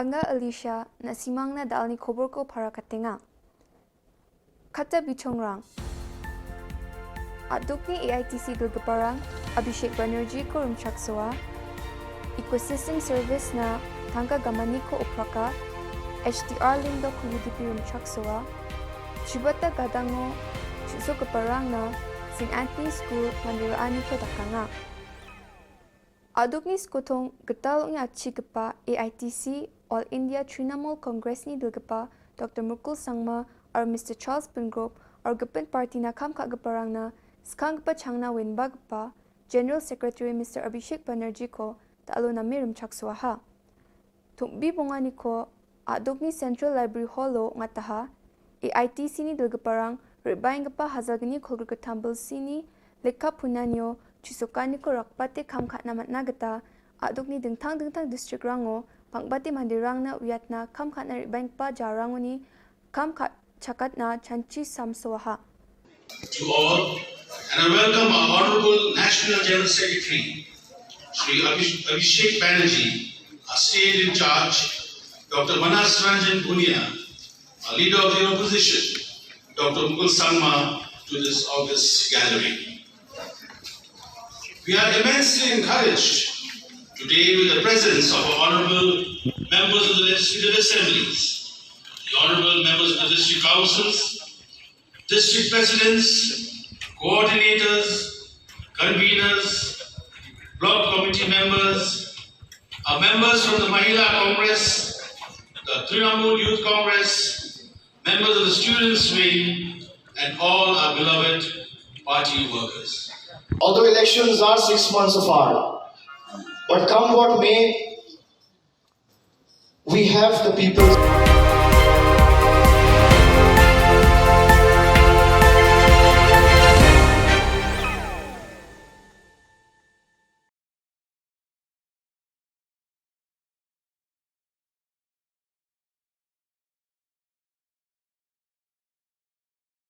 Anga Alicia na simang na dal ni khobor ko para katenga. Kata bichongrang. Aduk ni AITC Gilgaparang, Abhishek Banerjee ko rumchaksawa, Ecosystem Service na tangka gamani ko upraka, HDR lindo ko UDP rumchaksawa, Shibata gadango, Chuso Gaparang na St. Anthony School Mandiraani ko dakanga. Aduk ni skutong getal ng achigapa AITC All India Trinamool Congress ni Dilgapa Dr. Mukul Sangma or Mr. Charles Bingrove or Gapin Party na kam kagaparang na skangpa changna winbagpa General Secretary Mr. Abhishek Banerjee ko taalo na mirum chakswaha. Tumbi bongani ko aduk ni Central Library Holo ngataha AITC ni Dilgaparang ribayang gapa hazagani kolgutambal sini lekha punanyo Chisokani ko rakpate kamkat namat nagata aduk ni dengtang district rango pangbati mandirang na uyat na kamkat na ribayang pa jarango ni kamkat chakat na chanchi samsoha. To all, and I welcome our Honorable National General Secretary, Shri Abhishek Banerjee, our State in Charge, Dr. Manas Ranjan Punia, our Leader of the Opposition, Dr. Mukul Sangma, to this august gathering. We are immensely encouraged today with the presence of our honorable members of the legislative assemblies, the honorable members of the district councils, district presidents, coordinators, conveners, block committee members, our members from the Mahila Congress, the Trinamool Youth Congress, members of the Students' Wing, and all our beloved party workers. Although elections are 6 months apart, but come what may, we have the people.